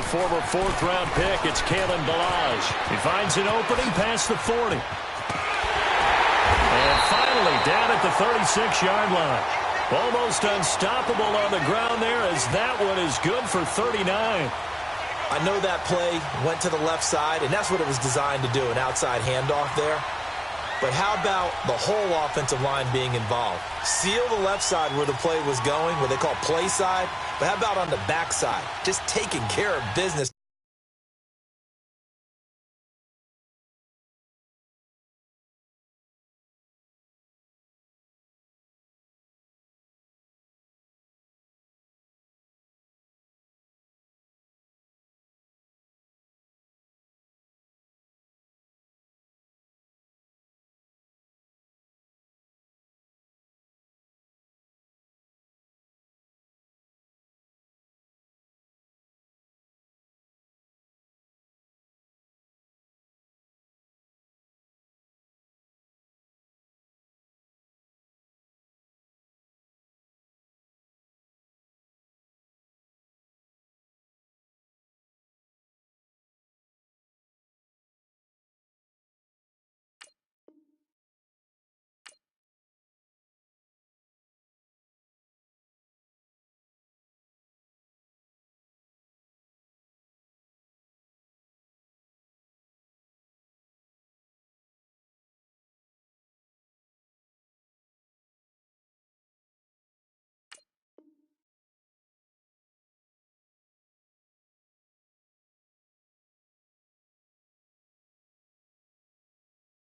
the former fourth-round pick, it's Kalen Balaj. He finds an opening past the 40. And finally down at the 36-yard line. Almost unstoppable on the ground there, as that one is good for 39. I know that play went to the left side, and that's what it was designed to do, an outside handoff there. But how about the whole offensive line being involved? Seal the left side where the play was going, what they call play side. But how about on the back side? Just taking care of business.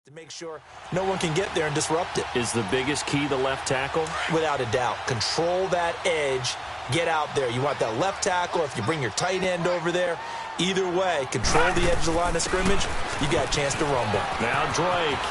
To make sure no one can get there and disrupt it. Is the biggest key the left tackle? Without a doubt. Control that edge. Get out there. You want that left tackle. If you bring your tight end over there, either way, control the edge of the line of scrimmage, you got a chance to rumble. Now Drake.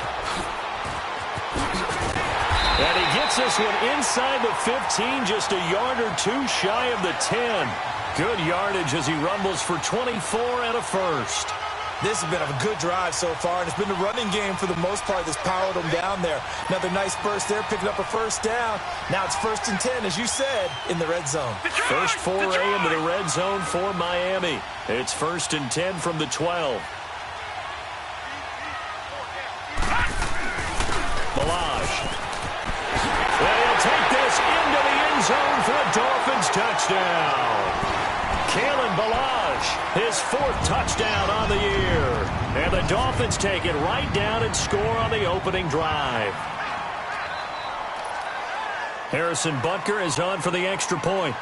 And he gets this one inside the 15, just a yard or two shy of the 10. Good yardage as he rumbles for 24 and a first. This has been a good drive so far, and it's been the running game for the most part that's powered them down there. Another nice burst there, picking up a first down. Now it's 1st and 10, as you said, in the red zone. First foray into the red zone for Miami. It's 1st and 10 from the 12. Balaj. And he'll take this into the end zone for a Dolphins touchdown. Kalen Balaj, his 4th touchdown on the year. And the Dolphins take it right down and score on the opening drive. Harrison Butker is on for the extra point.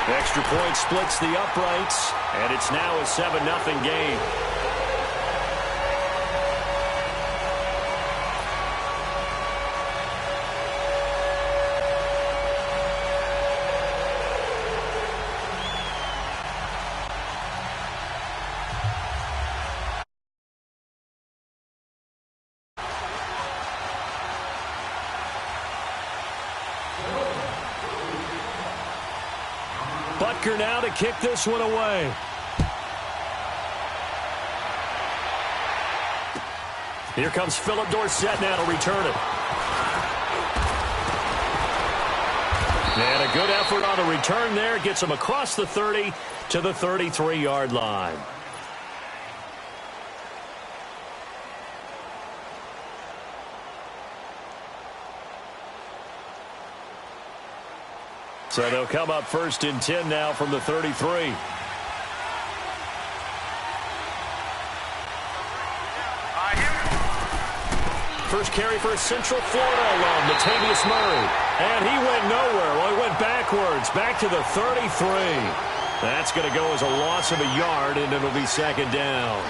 Extra point splits the uprights, and it's now a 7-0 game. Butker now to kick this one away. Here comes Philip Dorsett now to return it. And a good effort on the return there. Gets him across the 30 to the 33-yard line. So they'll come up 1st and 10 now from the 33. First carry for a Central Florida alum, Latavius Murray. And he went nowhere. Well, he went backwards, back to the 33. That's going to go as a loss of a yard, and it'll be 2nd down.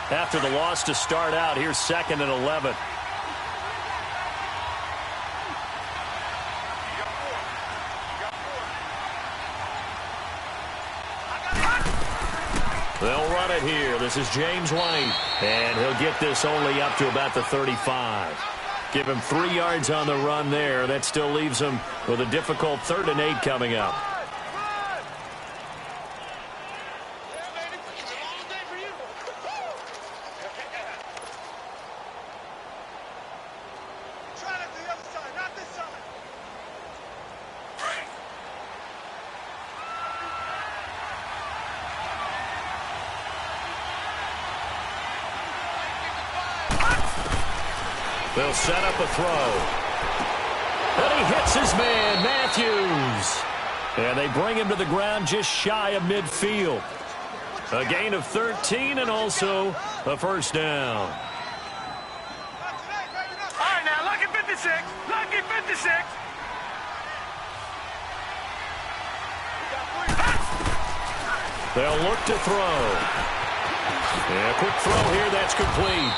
After the loss to start out, here's 2nd and 11. They'll run it here. This is James White. And he'll get this only up to about the 35. Give him 3 yards on the run there. That still leaves him with a difficult 3rd and 8 coming up. They'll set up a throw. And he hits his man, Matthews. And they bring him to the ground just shy of midfield. A gain of 13 and also a first down. All right, now, lucky 56. Lucky 56. They'll look to throw. And a quick throw here, that's complete.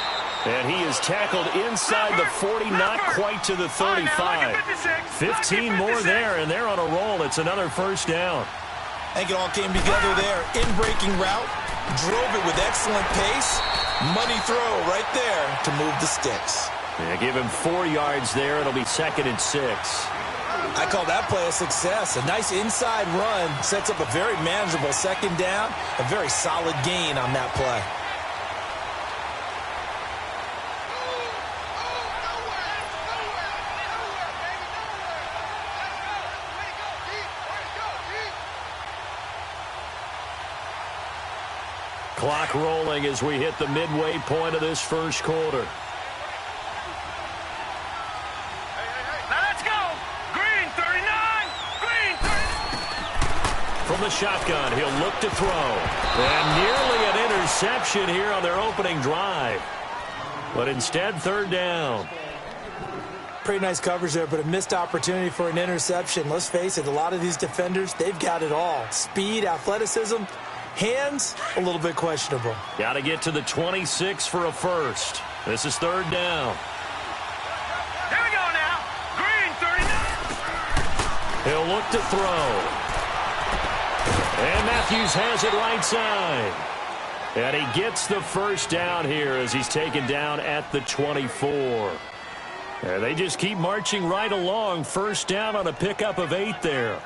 And he is tackled inside the 40, not quite to the 35. 15 more there, and they're on a roll. It's another first down. I think it all came together there. In-breaking route, drove it with excellent pace. Money throw right there to move the sticks. Yeah, give him 4 yards there. It'll be 2nd and 6. I call that play a success. A nice inside run sets up a very manageable second down. A very solid gain on that play. Clock rolling as we hit the midway point of this first quarter. Now let's go. Green 39. Green 39. From the shotgun, he'll look to throw. And nearly an interception here on their opening drive. But instead, 3rd down. Pretty nice coverage there, but a missed opportunity for an interception. Let's face it, a lot of these defenders, they've got it all. Speed, athleticism, hands, a little bit questionable. Got to get to the 26 for a first. This is 3rd down. Here we go now. Green 39. He'll look to throw. And Matthews has it right side. And he gets the first down here as he's taken down at the 24. And they just keep marching right along. First down on a pickup of 8 there.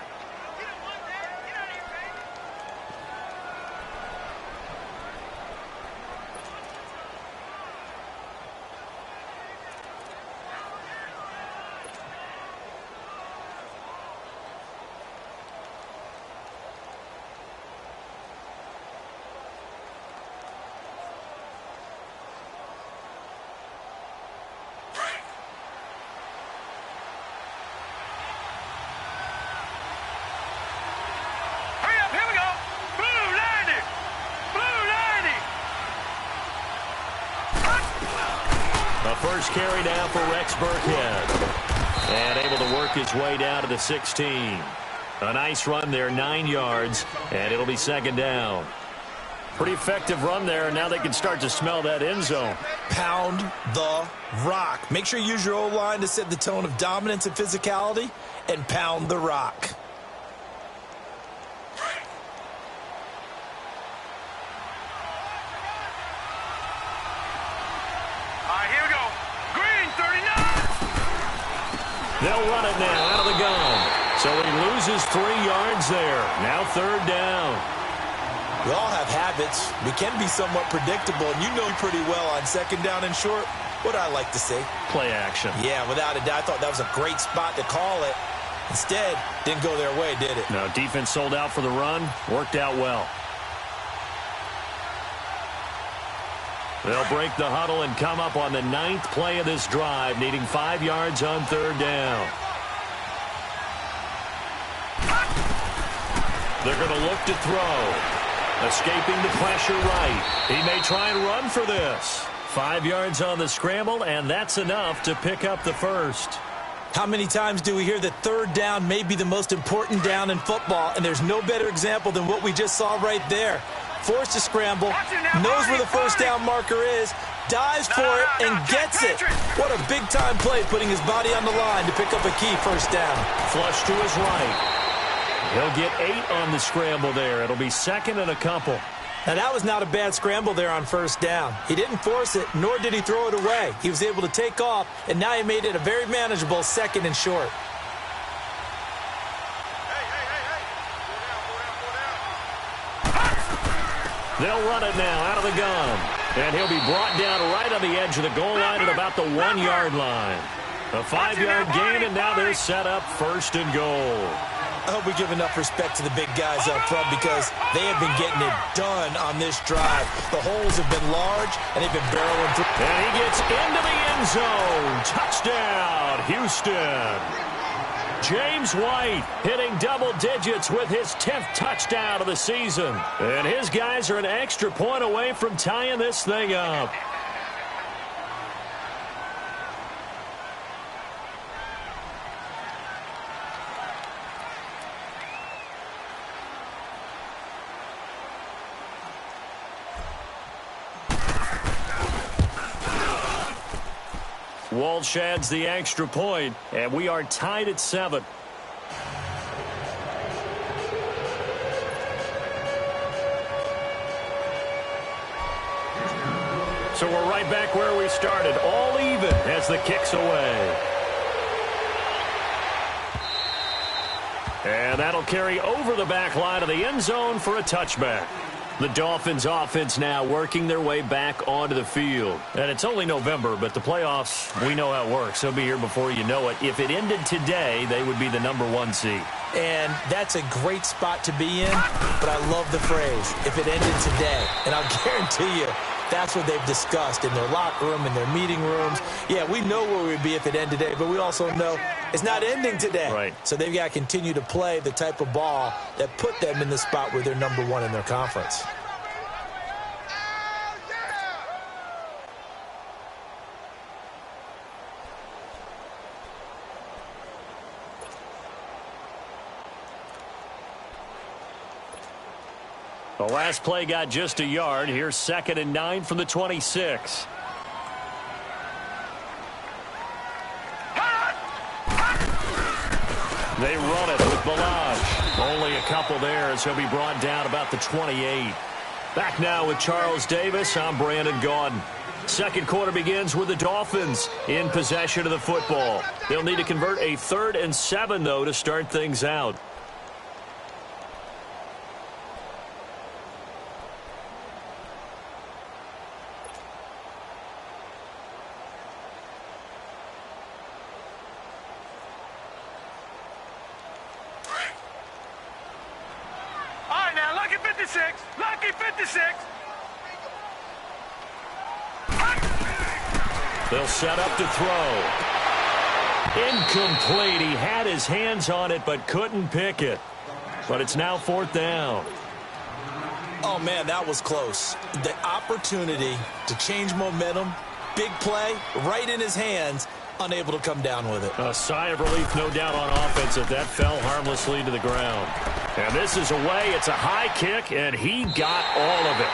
First carry down for Rex Burkhead. And able to work his way down to the 16. A nice run there, 9 yards, and it'll be 2nd down. Pretty effective run there, and now they can start to smell that end zone. Pound the rock. Make sure you use your O-line to set the tone of dominance and physicality, and pound the rock. They'll run it now out of the gun. So he loses 3 yards there. Now 3rd down. We all have habits. We can be somewhat predictable, and you know pretty well on 2nd down and short what I like to say. Play action. Yeah, without a doubt. I thought that was a great spot to call it. Instead, didn't go their way, did it? No, defense sold out for the run. Worked out well. They'll break the huddle and come up on the 9th play of this drive, needing 5 yards on 3rd down. They're going to look to throw. Escaping the pressure right. He may try and run for this. 5 yards on the scramble, and that's enough to pick up the first. How many times do we hear that 3rd down may be the most important down in football, and there's no better example than what we just saw right there. Forced to scramble, knows where the first down marker is, dives for it, and gets it. What a big-time play, putting his body on the line to pick up a key first down. Flush to his right. He'll get 8 on the scramble there. It'll be 2nd and a couple. Now, that was not a bad scramble there on first down. He didn't force it, nor did he throw it away. He was able to take off, and now he made it a very manageable 2nd and short. They'll run it now out of the gun. And he'll be brought down right on the edge of the goal line at about the 1-yard line. A 5-yard gain, and now they're set up 1st and goal. I hope we give enough respect to the big guys up front because they have been getting it done on this drive. The holes have been large, and they've been barreling through. And he gets into the end zone. Touchdown, Houston. James White hitting double digits with his 10th touchdown of the season. And his guys are an extra point away from tying this thing up. Walsh adds the extra point, and we are tied at 7. So we're right back where we started, all even as the kick's away. And that'll carry over the back line of the end zone for a touchback. The Dolphins offense now working their way back onto the field. And it's only November, but the playoffs, we know how it works. They'll be here before you know it. If it ended today, they would be the #1 seed. And that's a great spot to be in, but I love the phrase, if it ended today. And I'll guarantee you, that's what they've discussed in their locker room, in their meeting rooms. Yeah, we know where we'd be if it ended today, but we also know it's not ending today. Right. So they've got to continue to play the type of ball that put them in the spot where they're #1 in their conference. The last play got just a yard. Here's 2nd and 9 from the 26. They run it with Balaj. Only a couple there as he'll be brought down about the 28. Back now with Charles Davis. I'm Brandon Gaudin. Second quarter begins with the Dolphins in possession of the football. They'll need to convert a 3rd and 7, though, to start things out. Lucky 56. They'll set up to throw. Incomplete. He had his hands on it but couldn't pick it. But it's now 4th down. Oh, man, that was close. The opportunity to change momentum, big play, right in his hands, unable to come down with it. A sigh of relief, no doubt, on offense if that fell harmlessly to the ground. And this is away. It's a high kick, and he got all of it.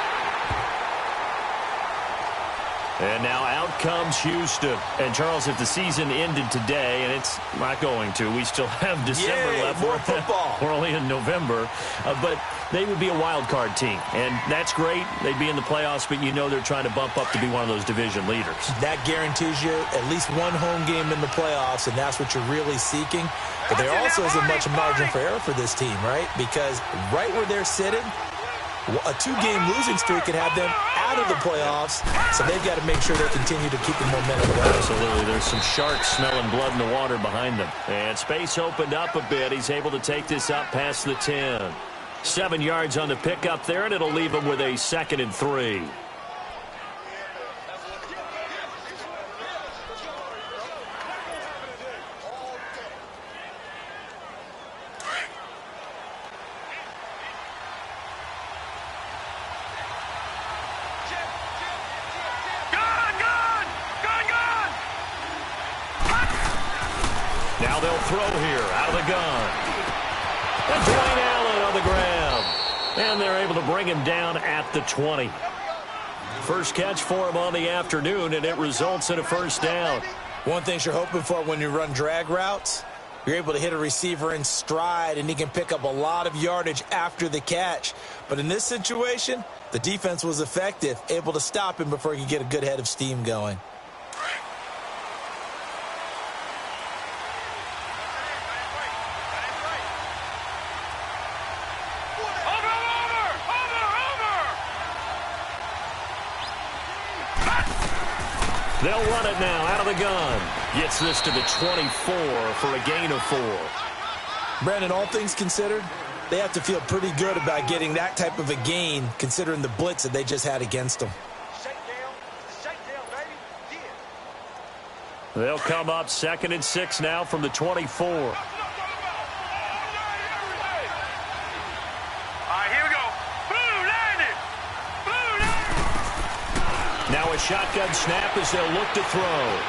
And now out comes Houston. And, Charles, if the season ended today, and it's not going to, we still have December left. More football. We're only in November. But they would be a wild card team. And that's great. They'd be in the playoffs, but you know they're trying to bump up to be one of those division leaders. That guarantees you at least one home game in the playoffs, and that's what you're really seeking. But there also isn't much margin for error for this team, right? Because right where they're sitting, a 2-game losing streak could have them out of the playoffs, so they've got to make sure they continue to keep the momentum going. Absolutely. There's some sharks smelling blood in the water behind them. And space opened up a bit. He's able to take this up past the 10. 7 yards on the pickup there, and it'll leave him with a 2nd and 3. Now they'll throw here out of the gun. And Dwayne Allen on the grab. And they're able to bring him down at the 20. First catch for him on the afternoon, and it results in a 1st down. One thing you're hoping for when you run drag routes, you're able to hit a receiver in stride, and he can pick up a lot of yardage after the catch. But in this situation, the defense was effective, able to stop him before he could get a good head of steam going. They'll run it now out of the gun. Gets this to the 24 for a gain of 4. Brandon, all things considered, they have to feel pretty good about getting that type of a gain considering the blitz that they just had against them. They'll come up 2nd and 6 now from the 24. Now a shotgun snap as they'll look to throw.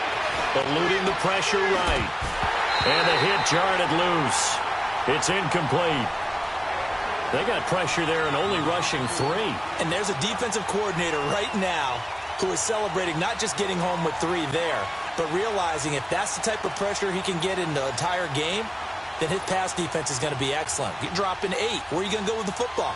Eluding the pressure right. And the hit jarred it loose. It's incomplete. They got pressure there and only rushing 3. And there's a defensive coordinator right now who is celebrating not just getting home with 3 there, but realizing if that's the type of pressure he can get in the entire game, then his pass defense is going to be excellent. You're dropping 8. Where are you going to go with the football?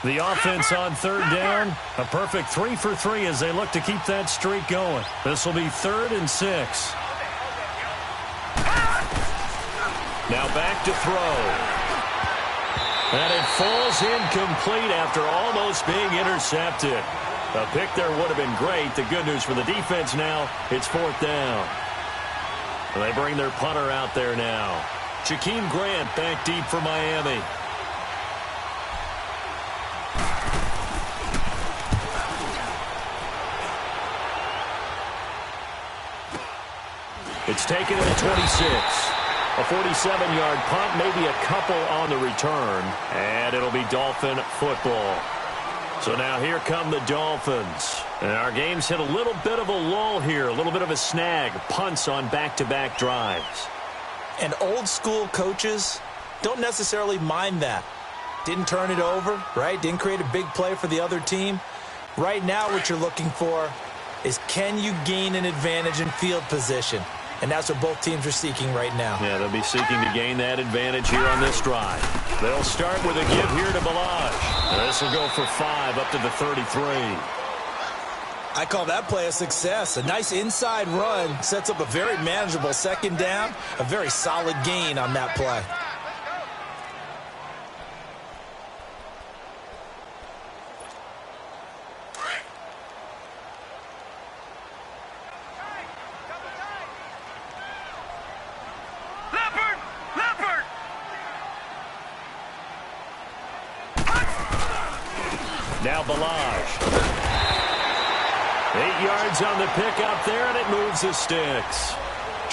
The offense on 3rd down, a perfect 3 for 3 as they look to keep that streak going. This will be 3rd and 6. Now back to throw. And it falls incomplete after almost being intercepted. A pick there would have been great. The good news for the defense now, it's 4th down. And they bring their punter out there now. Jakeem Grant back deep for Miami. It's taken at the 26. A 47-yard punt, maybe a couple on the return. And it'll be Dolphin football. So now here come the Dolphins. And our game's hit a little bit of a lull here, a little bit of a snag. Punts on back-to-back drives. And old-school coaches don't necessarily mind that. Didn't turn it over, right? Didn't create a big play for the other team. Right now what you're looking for is can you gain an advantage in field position? And that's what both teams are seeking right now. Yeah, they'll be seeking to gain that advantage here on this drive. They'll start with a give here to Balaj. This will go for 5 up to the 33. I call that play a success. A nice inside run sets up a very manageable 2nd down. A very solid gain on that play. Now Balaj. 8 yards on the pickup there, and it moves the sticks.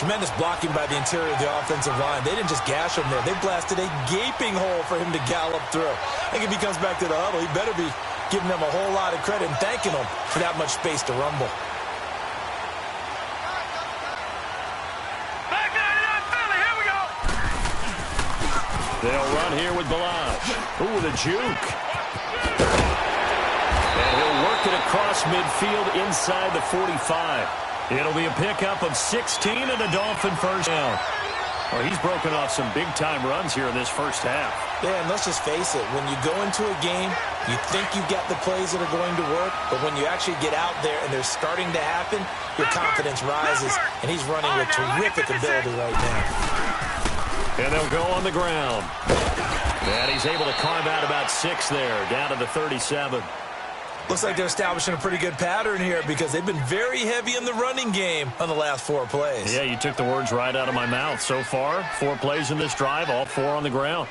Tremendous blocking by the interior of the offensive line. They didn't just gash him there. They blasted a gaping hole for him to gallop through. I think if he comes back to the huddle, he better be giving them a whole lot of credit and thanking them for that much space to rumble. They'll run here with Balaj. Ooh, the juke. And he'll work it across midfield inside the 45. It'll be a pickup of 16 and a Dolphin first down. Well, he's broken off some big-time runs here in this first half. Yeah, and let's just face it. When you go into a game, you think you got the plays that are going to work, but when you actually get out there and they're starting to happen, your confidence rises, and he's running with terrific ability right now. And they'll go on the ground. And he's able to carve out about 6 there, down to the 37. Looks like they're establishing a pretty good pattern here because they've been very heavy in the running game on the last 4 plays. Yeah, you took the words right out of my mouth. So far, 4 plays in this drive, all 4 on the ground.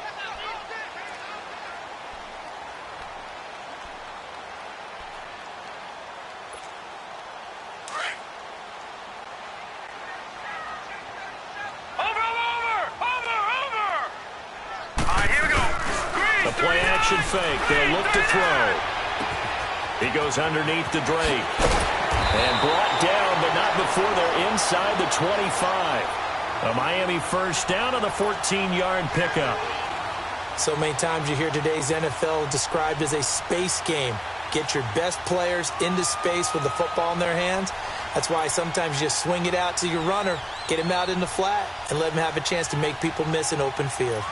Play-action fake. They'll look to throw. He goes underneath to Drake. And brought down, but not before they're inside the 25. A Miami first down on a 14-yard pickup. So many times you hear today's NFL described as a space game. Get your best players into space with the football in their hands. That's why sometimes you just swing it out to your runner, get him out in the flat, and let him have a chance to make people miss an open field.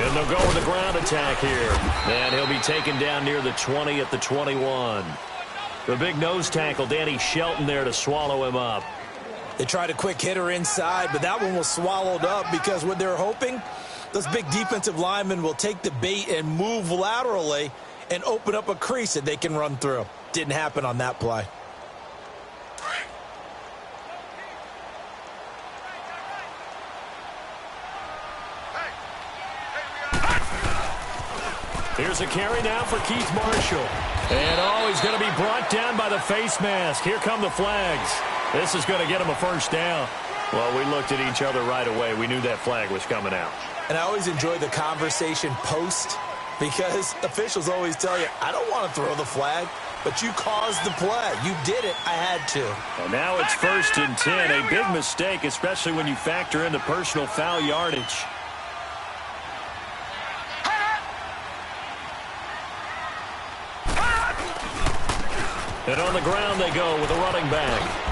And they'll go with the ground attack here. And he'll be taken down near the 20 at the 21. The big nose tackle, Danny Shelton, there to swallow him up. They tried a quick hitter inside, but that one was swallowed up because what they're hoping, those big defensive linemen will take the bait and move laterally and open up a crease that they can run through. Didn't happen on that play. Here's a carry now for Keith Marshall. And he's going to be brought down by the face mask. Here come the flags. This is going to get him a first down. Well, we looked at each other right away. We knew that flag was coming out. And I always enjoy the conversation post because officials always tell you, I don't want to throw the flag, but you caused the play. You did it. I had to. And now it's 1st and 10. A big mistake, especially when you factor in the personal foul yardage. And on the ground they go with a running back.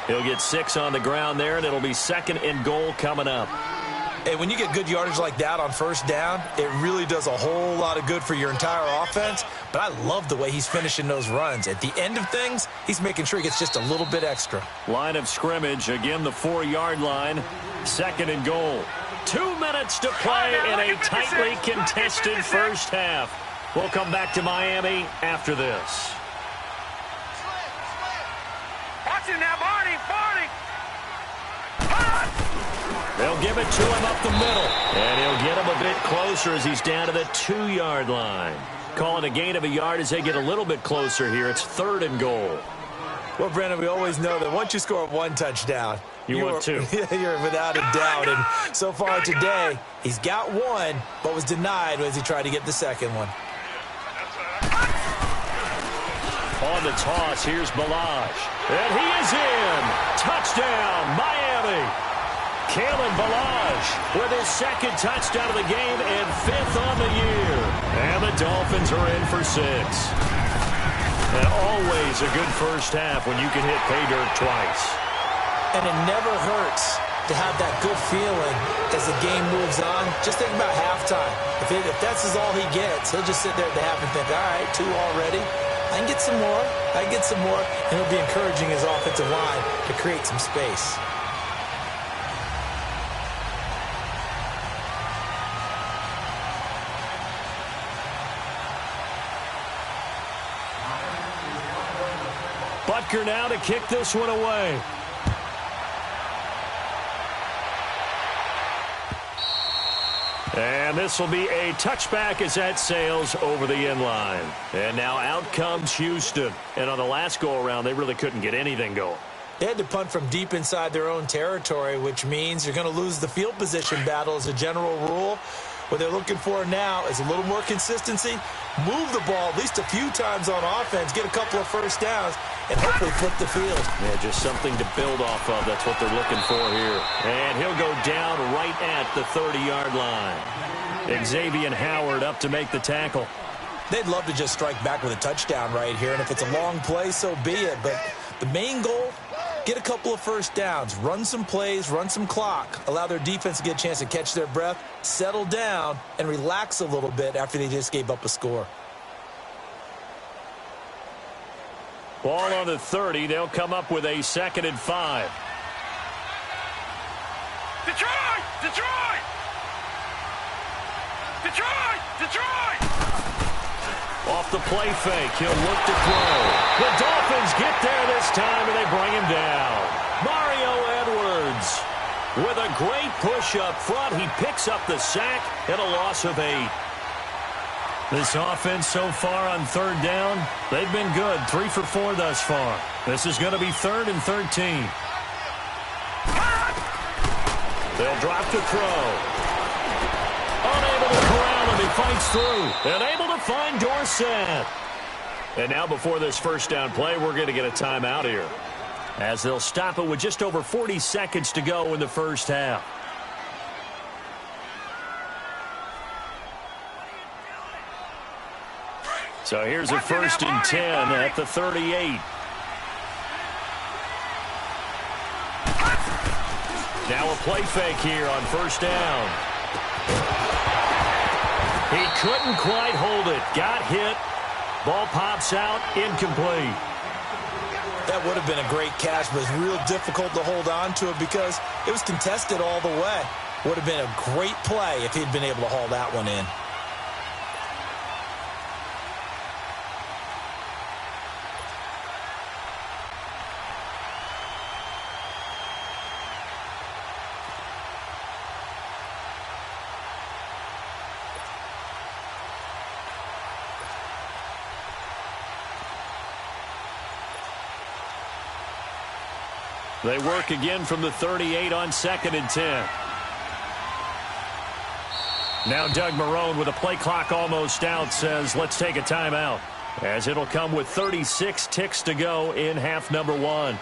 He'll get 6 on the ground there, and it'll be 2nd and goal coming up. Hey, when you get good yardage like that on first down, it really does a whole lot of good for your entire offense. But I love the way he's finishing those runs. At the end of things, he's making sure he gets just a little bit extra. Line of scrimmage, again the 4-yard line. 2nd and goal. 2 minutes to play in a tightly contested first half. We'll come back to Miami after this. Watch it now, Barney. They'll give it to him up the middle. And he'll get him a bit closer as he's down to the 2-yard line. Calling a gain of a yard as they get a little bit closer here. It's 3rd and goal. Well, Brandon, we always know that once you score 1 touchdown, you want 2. You're without a doubt. And so far today, he's got 1, but was denied as he tried to get the 2nd one. On the toss, here's Balaj. And he is in. Touchdown, Miami. Kalen Balaj with his 2nd touchdown of the game and 5th on the year. And the Dolphins are in for 6. And always a good first half when you can hit pay dirt twice. And it never hurts to have that good feeling as the game moves on. Just think about halftime. If that's all he gets, he'll just sit there at the half and think, all right, 2 already. I can get some more. I can get some more. And he'll be encouraging his offensive line to create some space. Butker now to kick this one away. And this will be a touchback as that sails over the end line. And now out comes Houston. And on the last go-around, they really couldn't get anything going. They had to punt from deep inside their own territory, which means you're going to lose the field position battle as a general rule. What they're looking for now is a little more consistency, move the ball at least a few times on offense, get a couple of first downs, and hopefully flip the field. Yeah, just something to build off of. That's what they're looking for here. And he'll go down right at the 30-yard line. Xavier Howard up to make the tackle. They'd love to just strike back with a touchdown right here, and if it's a long play, so be it. But the main goal, get a couple of first downs, run some plays, run some clock, allow their defense to get a chance to catch their breath, settle down, and relax a little bit after they just gave up a score. Ball on the 30. They'll come up with a 2nd and 5. Detroit! Detroit! Detroit! Detroit! Off the play fake, he'll look to throw. The Dolphins get there this time, and they bring him down. Mario Edwards with a great push up front. He picks up the sack and a loss of 8. This offense so far on 3rd down, they've been good. 3 for 4 thus far. This is going to be 3rd and 13. They'll drop to throw. Unable to corral him. He fights through. And able to find Dorsett. And now before this first down play, we're going to get a timeout here, as they'll stop it with just over 40 seconds to go in the first half. So here's a 1st and 10 at the 38. Now a play fake here on 1st down. He couldn't quite hold it. Got hit. Ball pops out. Incomplete. That would have been a great catch, but it's real difficult to hold on to it because it was contested all the way. Would have been a great play if he'd been able to haul that one in. They work again from the 38 on 2nd and 10. Now Doug Marrone with a play clock almost out says let's take a timeout, as it'll come with 36 ticks to go in half number 1.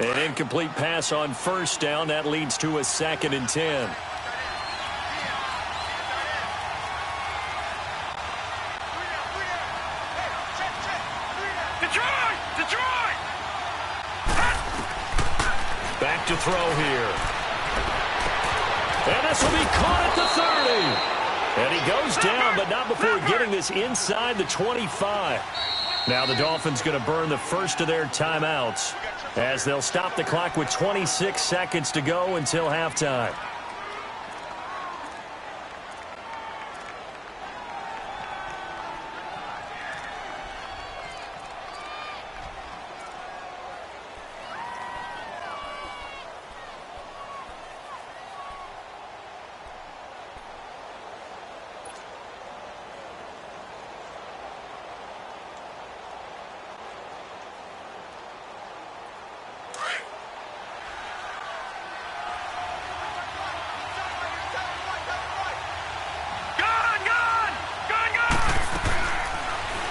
An incomplete pass on 1st down. That leads to a 2nd and 10. Back to throw here. And this will be caught at the 30. And he goes down, but not before getting this inside the 25. Now the Dolphins going to burn the first of their timeouts, as they'll stop the clock with 26 seconds to go until halftime.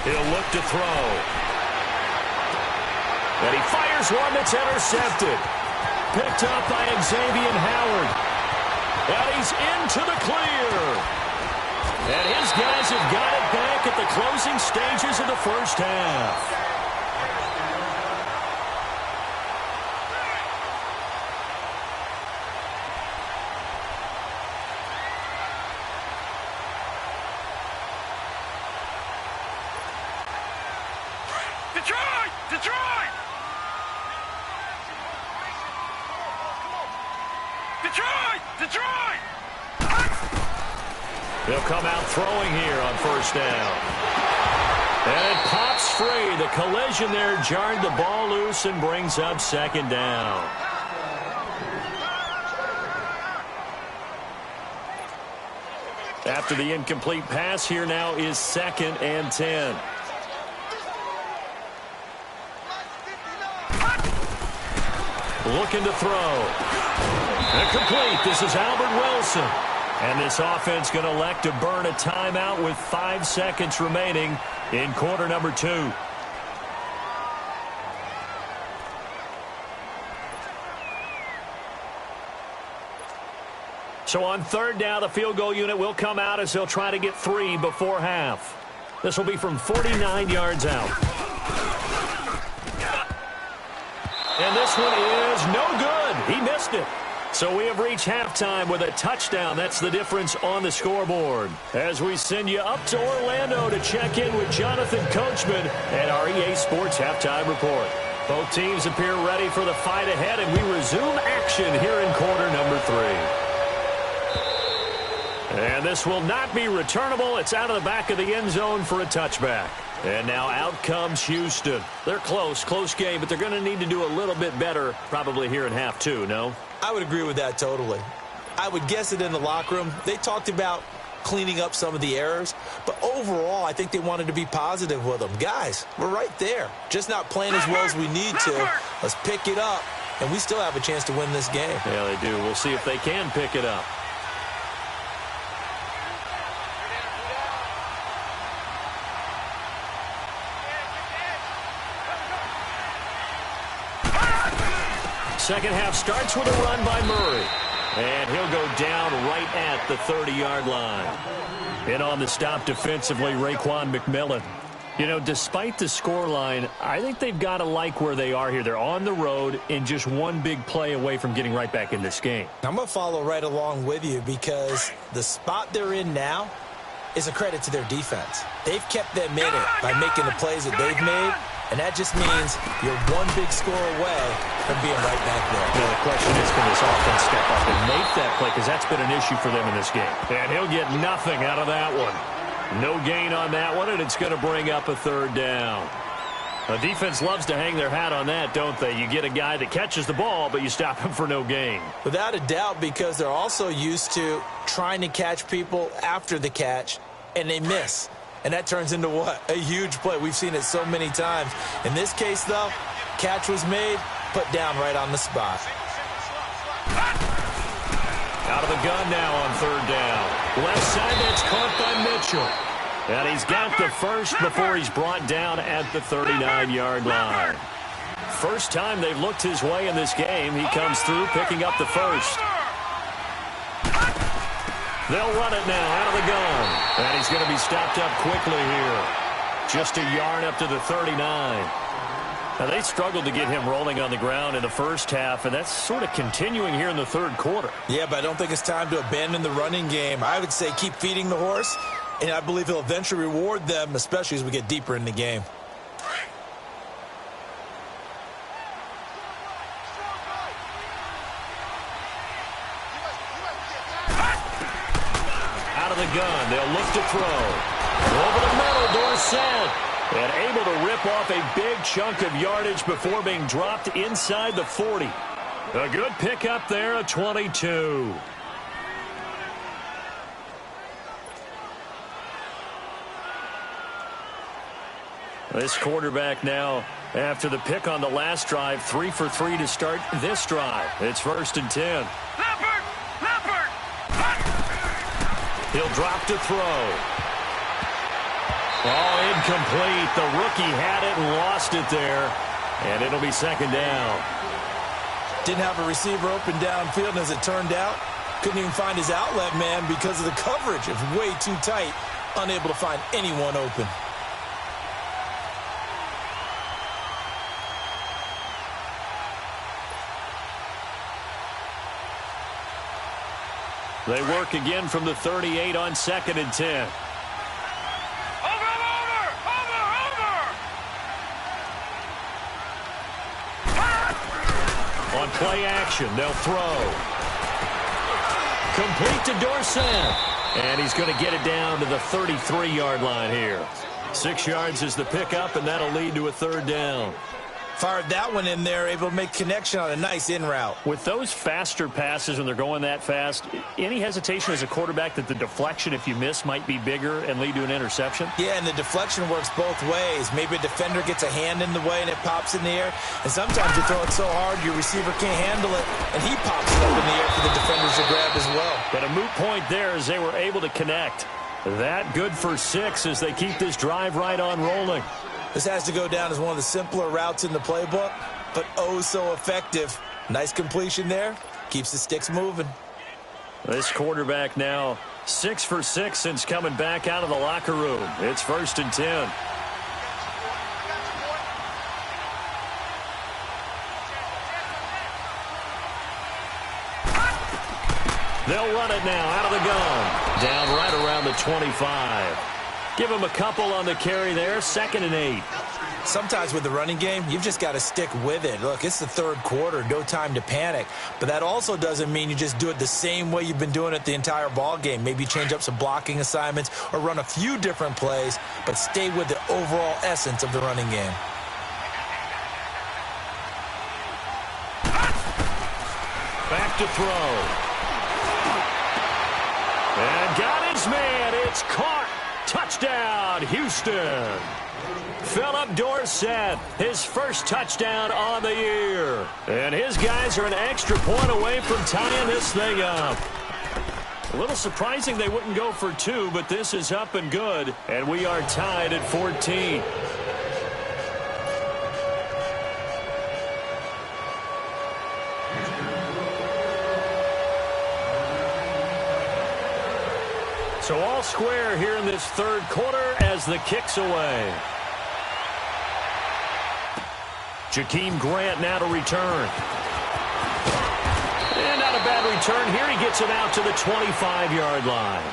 He'll look to throw. And he fires one that's intercepted. Picked up by Xavier Howard. And he's into the clear. And his guys have got it back at the closing stages of the first half. They'll come out throwing here on 1st down. And it pops free. The collision there jarred the ball loose and brings up 2nd down. After the incomplete pass, here now is 2nd and 10. Looking to throw. And complete. This is Albert Wilson. And this offense going to elect to burn a timeout with 5 seconds remaining in quarter number 2. So on 3rd down, the field goal unit will come out as they'll try to get 3 before half. This will be from 49 yards out. And this one is no good. He missed it. So we have reached halftime with a touchdown. That's the difference on the scoreboard. As we send you up to Orlando to check in with Jonathan Coachman and our EA Sports Halftime Report. Both teams appear ready for the fight ahead, and we resume action here in quarter number 3. And this will not be returnable. It's out of the back of the end zone for a touchback. And now out comes Houston. They're close game, but they're going to need to do a little bit better probably here in half 2, no? I would agree with that totally. I would guess it in the locker room. They talked about cleaning up some of the errors, but overall, I think they wanted to be positive with them. Guys, we're right there. Just not playing as well as we need to. Let's pick it up, and we still have a chance to win this game. Yeah, they do. We'll see if they can pick it up. Second half starts with a run by Murray. And he'll go down right at the 30-yard line. And on the stop defensively, Raekwon McMillan. You know, despite the scoreline, I think they've got to like where they are here. They're on the road and just one big play away from getting right back in this game. I'm going to follow right along with you because the spot they're in now, is a credit to their defense. They've kept them in it by making the plays that they've made, and that just means you're one big score away from being right back there. Now the question is, can this offense step up and make that play? Because that's been an issue for them in this game. And he'll get nothing out of that one. No gain on that one, and it's going to bring up a third down. The defense loves to hang their hat on that, don't they? You get a guy that catches the ball, but you stop him for no gain. Without a doubt, because they're also used to trying to catch people after the catch, and they miss. And that turns into what? A huge play. We've seen it so many times. In this case, though, catch was made, put down right on the spot. Out of the gun now on third down. Left side, that's caught by Mitchell. And he's got the first before he's brought down at the 39-yard line. First time they've looked his way in this game. He comes through picking up the first. They'll run it now out of the gun. And he's going to be stopped up quickly here. Just a yard up to the 39. Now, they struggled to get him rolling on the ground in the first half, and that's sort of continuing here in the third quarter. Yeah, but I don't think it's time to abandon the running game. I would say keep feeding the horse, and I believe he'll eventually reward them, especially as we get deeper in the game. Out of the gun, they'll look to throw. Over the middle, Dorsett. And able to rip off a big chunk of yardage before being dropped inside the 40. A good pickup there, a 22. This quarterback now, after the pick on the last drive, 3 for 3 to start this drive. It's 1st and 10. Leopard! He'll drop to throw. Oh, incomplete. The rookie had it and lost it there. And it'll be 2nd down. Didn't have a receiver open downfield, and as it turned out, couldn't even find his outlet man because of the coverage. It was way too tight, unable to find anyone open. They work again from the 38 on 2nd and 10. On play action, they'll throw. Complete to Dorsett. And he's going to get it down to the 33-yard line here. 6 yards is the pickup, and that'll lead to a 3rd down. Fired that one in there, able to make connection on a nice in route. With those faster passes, when they're going that fast, any hesitation as a quarterback that the deflection, if you miss, might be bigger and lead to an interception? Yeah, and the deflection works both ways. Maybe a defender gets a hand in the way and it pops in the air. And sometimes you throw it so hard your receiver can't handle it, and he pops it up in the air for the defenders to grab as well. But a moot point there as they were able to connect. That good for 6 as they keep this drive right on rolling. This has to go down as one of the simpler routes in the playbook, but oh so effective. Nice completion there. Keeps the sticks moving. This quarterback now 6 for 6 since coming back out of the locker room. It's 1st and 10. They'll run it now out of the gun. Down right around the 25. Give him a couple on the carry there. 2nd and 8. Sometimes with the running game, you've just got to stick with it. Look, it's the 3rd quarter. No time to panic. But that also doesn't mean you just do it the same way you've been doing it the entire ball game. Maybe change up some blocking assignments or run a few different plays, but stay with the overall essence of the running game. Back to throw. And got his man. It's caught. Touchdown, Houston. Philip Dorsett, his first touchdown on the year. And his guys are an extra point away from tying this thing up. A little surprising they wouldn't go for 2, but this is up and good. And we are tied at 14. So all square here in this 3rd quarter as the kick's away. Jakeem Grant now to return. And not a bad return here. He gets it out to the 25-yard line.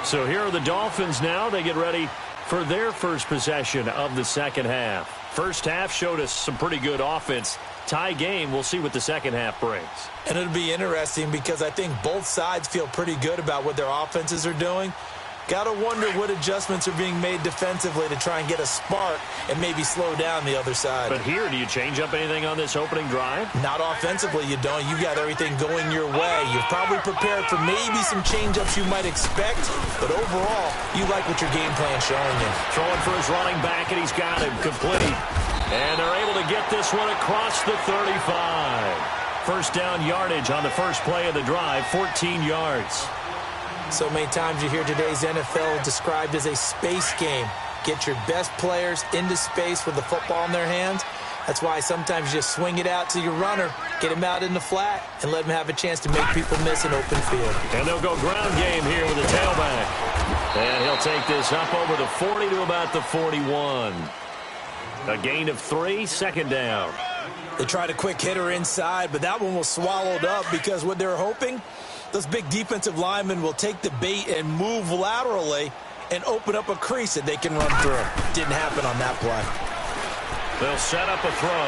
So here are the Dolphins now. They get ready for their first possession of the second half. First half showed us some pretty good offense. Tie game, we'll see what the second half brings. And it'll be interesting because I think both sides feel pretty good about what their offenses are doing. Got to wonder what adjustments are being made defensively to try and get a spark and maybe slow down the other side. But here, do you change up anything on this opening drive? Not offensively, you don't. You got everything going your way. You're probably prepared for maybe some change-ups you might expect, but overall, you like what your game plan's showing you. Throwing for his running back, and he's got him complete. And they're able to get this one across the 35. First down yardage on the first play of the drive, 14 yards. So many times you hear today's NFL described as a space game. Get your best players into space with the football in their hands. That's why sometimes you just swing it out to your runner, get him out in the flat, and let him have a chance to make people miss an open field. And they'll go ground game here with a tailback. And he'll take this up over the 40 to about the 41. A gain of 3, second down. They tried a quick hitter inside, but that one was swallowed up because what they're hoping, those big defensive linemen will take the bait and move laterally and open up a crease that they can run through. Didn't happen on that play. They'll set up a throw.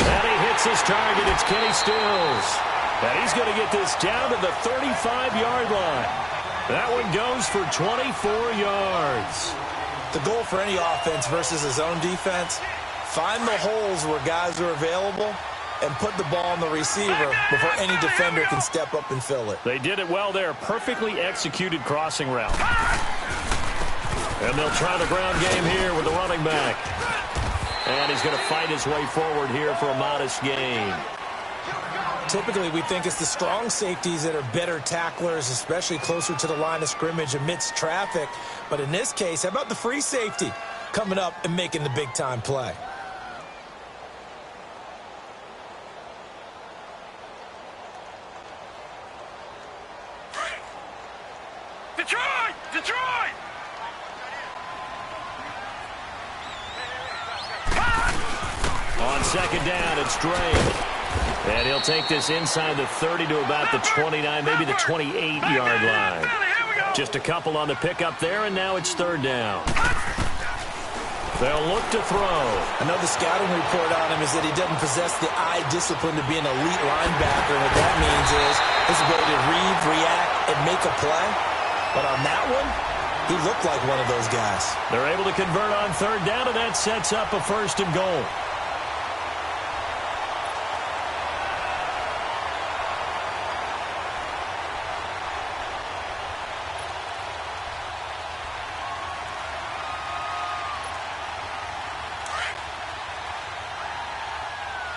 And he hits his target. It's Kenny Stills. And he's going to get this down to the 35-yard line. That one goes for 24 yards. The goal for any offense versus his own defense, find the holes where guys are available and put the ball on the receiver before any defender can step up and fill it. They did it well there. Perfectly executed crossing route. And they'll try the ground game here with the running back. And he's going to fight his way forward here for a modest gain. Typically, we think it's the strong safeties that are better tacklers, especially closer to the line of scrimmage amidst traffic. But in this case, how about the free safety coming up and making the big-time play? Detroit! Detroit! On second down, it's Drake. And he'll take this inside the 30 to about the 29, maybe the 28-yard line. Just a couple on the pickup there, and now it's third down. They'll look to throw. Another scouting report on him is that he doesn't possess the eye discipline to be an elite linebacker. What that means is his ability to read, react, and make a play. But on that one, he looked like one of those guys. They're able to convert on third down, and that sets up a first and goal.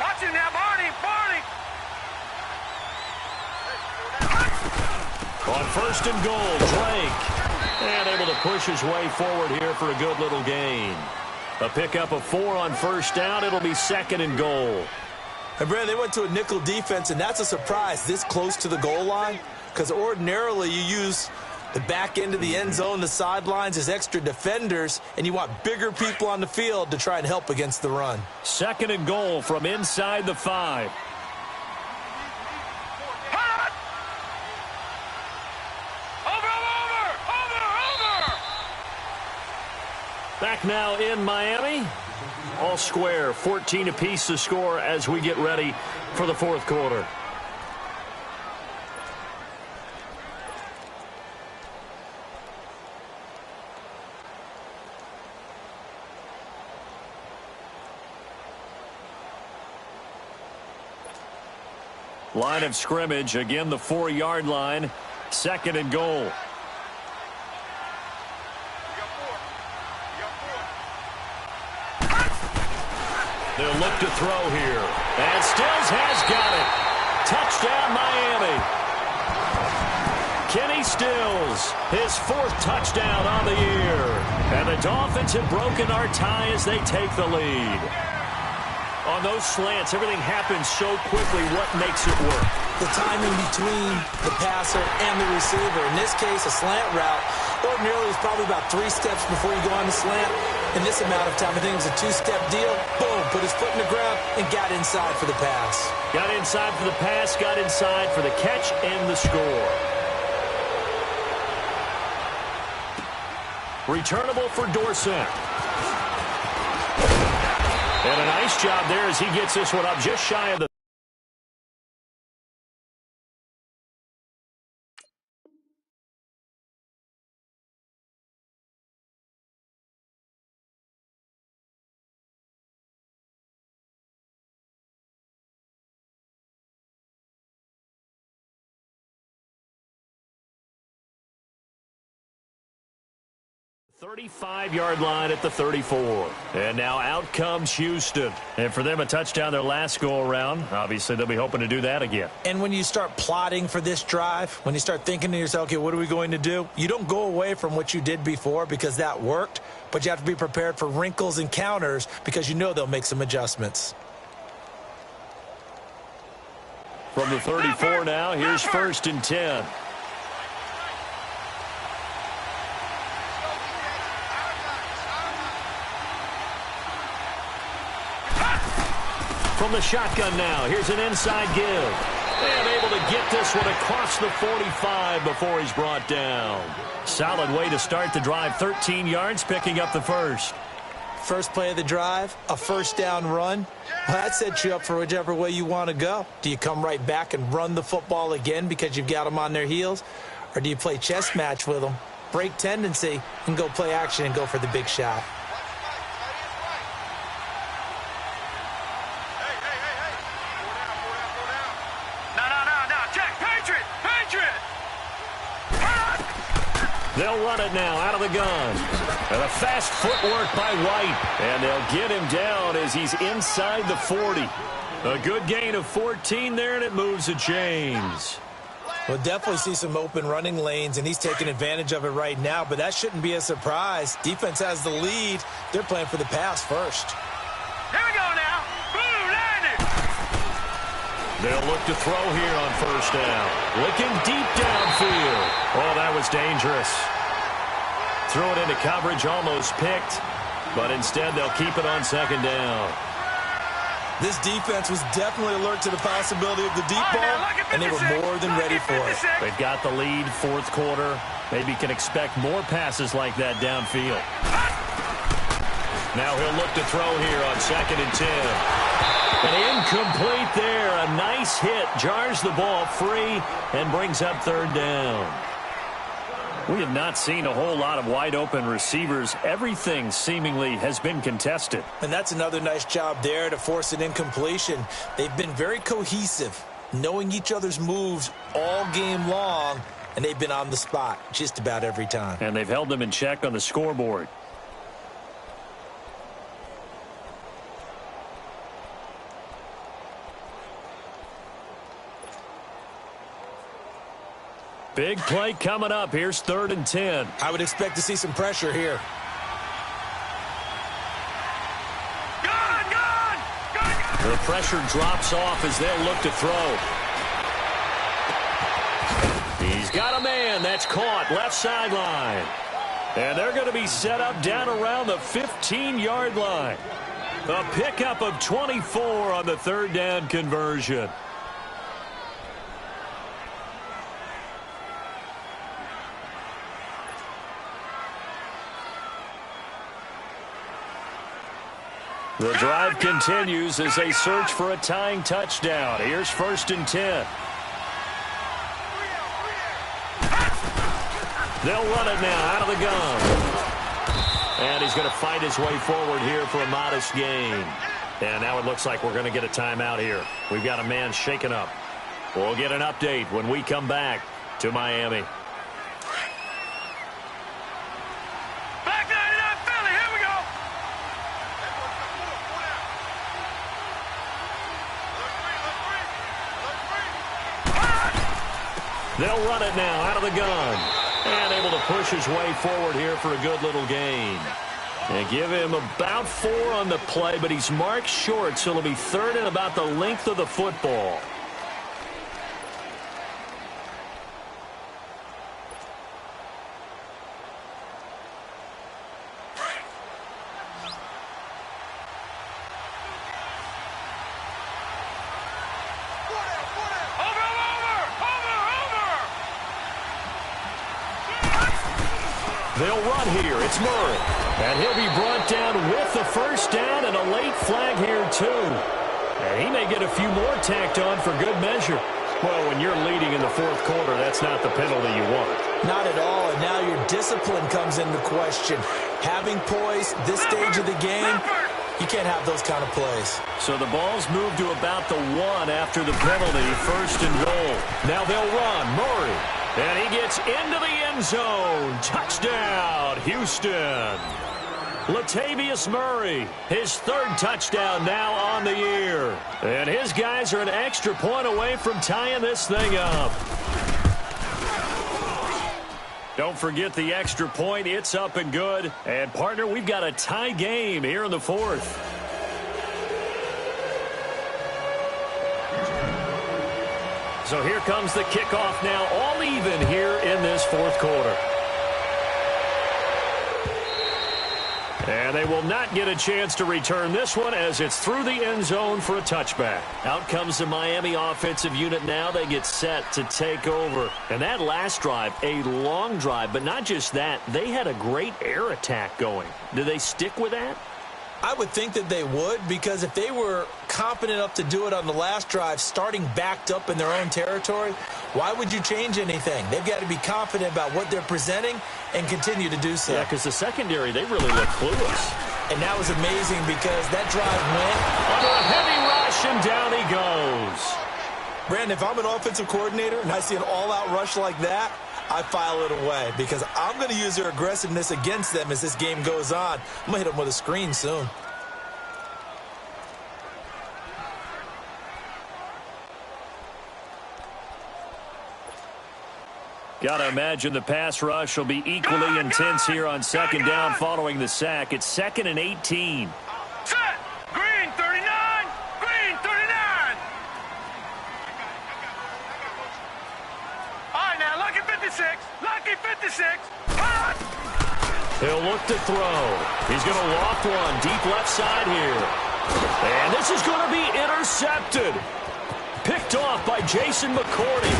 Watch him now, Barney! Barney! On first and goal, Drake. And able to push his way forward here for a good little gain. A pickup of 4 on first down. It'll be second and goal. And, Brad, they went to a nickel defense, and that's a surprise this close to the goal line because ordinarily you use the back end of the end zone, the sidelines as extra defenders, and you want bigger people on the field to try and help against the run. Second and goal from inside the 5. Back now in Miami. All square, 14 apiece to score as we get ready for the fourth quarter. Line of scrimmage, again the 4-yard line. Second and goal. They'll look to throw here. And Stills has got it. Touchdown, Miami. Kenny Stills, his 4th touchdown on the year. And the Dolphins have broken our tie as they take the lead. On those slants, everything happens so quickly. What makes it work? The timing between the passer and the receiver. In this case, a slant route. Ordinarily, it's probably about 3 steps before you go on the slant. In this amount of time, I think it was a 2-step deal. Boom, put his foot in the ground and got inside for the pass. Got inside for the pass, got inside for the catch and the score. Returnable for Dorsett. And a nice job there as he gets this one up just shy of the 35-yard line at the 34. And now out comes Houston. And for them, a touchdown their last go-around. Obviously, they'll be hoping to do that again. And when you start plotting for this drive, when you start thinking to yourself, okay, what are we going to do? You don't go away from what you did before because that worked, but you have to be prepared for wrinkles and counters because you know they'll make some adjustments. From the 34 now, here's 1st and 10. From the shotgun now, here's an inside give. And able to get this one across the 45 before he's brought down. Solid way to start the drive, 13 yards, picking up the first. First play of the drive, a first down run. Well, that sets you up for whichever way you want to go. Do you come right back and run the football again because you've got them on their heels? Or do you play chess match with them, break tendency, and go play action and go for the big shot? They'll run it now out of the gun. And a fast footwork by White. And they'll get him down as he's inside the 40. A good gain of 14 there, and it moves the chains. We'll definitely see some open running lanes, and he's taking advantage of it right now, but that shouldn't be a surprise. Defense has the lead. They're playing for the pass first. Here we go now. Boom, landed. They'll look to throw here on 1st down. Looking deep downfield. Oh, that was dangerous. Threw it into coverage, almost picked, but instead they'll keep it on 2nd down. This defense was definitely alert to the possibility of the deep ball, and they were more than ready for it. They've got the lead, 4th quarter. Maybe can expect more passes like that downfield. Now he'll look to throw here on 2nd and 10. An incomplete there. A nice hit. Jars the ball free and brings up 3rd down. We have not seen a whole lot of wide-open receivers. Everything seemingly has been contested. And that's another nice job there to force an incompletion. They've been very cohesive, knowing each other's moves all game long, and they've been on the spot just about every time. And they've held them in check on the scoreboard. Big play coming up. Here's 3rd and 10. I would expect to see some pressure here. The pressure drops off as they'll look to throw. He's got a man. That's caught left sideline. And they're going to be set up down around the 15-yard line. A pickup of 24 on the 3rd down conversion. The drive continues as they search for a tying touchdown. Here's 1st and 10. They'll run it now out of the gun. And he's going to fight his way forward here for a modest gain. And now it looks like we're going to get a timeout here. We've got a man shaken up. We'll get an update when we come back to Miami. They'll run it now out of the gun. And able to push his way forward here for a good little gain. And give him about 4 on the play, but he's marked short, so it'll be 3rd and about the length of the football. They'll run here. It's Murray. And he'll be brought down with the first down and a late flag here, too. And he may get a few more tacked on for good measure. Well, when you're leading in the fourth quarter, that's not the penalty you want. Not at all, and now your discipline comes into question. Having poise this stage of the game, you can't have those kind of plays. So the ball's moved to about the 1 after the penalty, first and goal. Now they'll run. Murray. And he gets into the end zone. Touchdown, Houston. Latavius Murray, his third touchdown now on the year. And his guys are an extra point away from tying this thing up. Don't forget the extra point. It's up and good. And, partner, we've got a tie game here in the fourth. So here comes the kickoff now, all even here in this fourth quarter. And they will not get a chance to return this one as it's through the end zone for a touchback. Out comes the Miami offensive unit now. They get set to take over. And that last drive, a long drive, but not just that. They had a great air attack going. Do they stick with that? I would think that they would, because if they were confident enough to do it on the last drive, starting backed up in their own territory, why would you change anything? They've got to be confident about what they're presenting and continue to do so. Yeah, because the secondary, they really look clueless. And that was amazing because that drive went under a heavy rush, and down he goes. Brandon, if I'm an offensive coordinator and I see an all-out rush like that, I file it away because I'm going to use their aggressiveness against them as this game goes on. I'm going to hit them with a screen soon. Got to imagine the pass rush will be equally intense here on second down following the sack. It's 2nd and 18. Set. Green 39. Green 39. All right, now, lucky 56. Lucky 56. He'll look to throw. He's going to loft one deep left side here. And this is going to be intercepted. Picked off by Jason McCourty.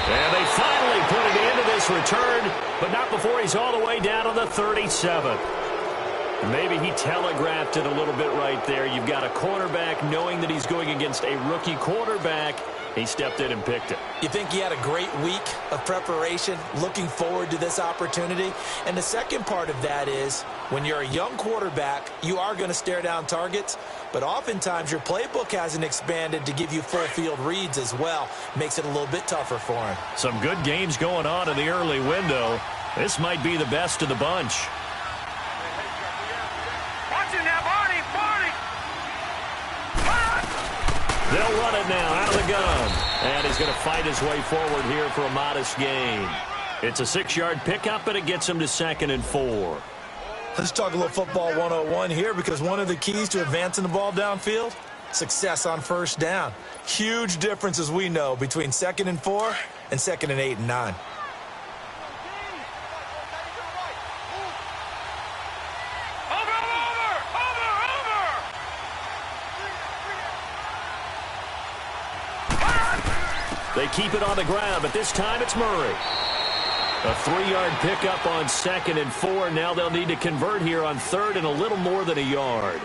And they finally put it into this return, but not before he's all the way down to the 37. Maybe he telegraphed it a little bit right there. You've got a cornerback knowing that he's going against a rookie quarterback. He stepped in and picked it. You think he had a great week of preparation, looking forward to this opportunity? And the second part of that is, when you're a young quarterback, you are going to stare down targets, but oftentimes your playbook hasn't expanded to give you full field reads as well. Makes it a little bit tougher for him. Some good games going on in the early window. This might be the best of the bunch. Watch it now, Barney. Barney. They'll run it now out of the gun. And he's going to fight his way forward here for a modest gain. It's a 6-yard pickup, and it gets him to 2nd and 4. Let's talk a little football 101 here, because one of the keys to advancing the ball downfield, success on first down. Huge difference, as we know, between 2nd and 4 and 2nd and 8 and 9. They keep it on the ground, but this time it's Murray. A 3-yard pickup on 2nd and 4. Now they'll need to convert here on 3rd and a little more than a yard.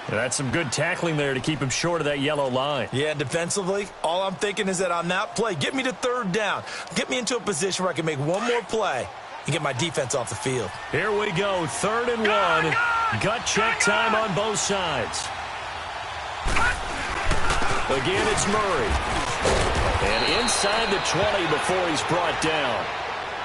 That's some good tackling there to keep him short of that yellow line. Yeah, defensively, all I'm thinking is that on that play, get me to 3rd down. Get me into a position where I can make one more play and get my defense off the field. Here we go, 3rd and 1. Gut check time on both sides. Again, it's Murray. And inside the 20 before he's brought down.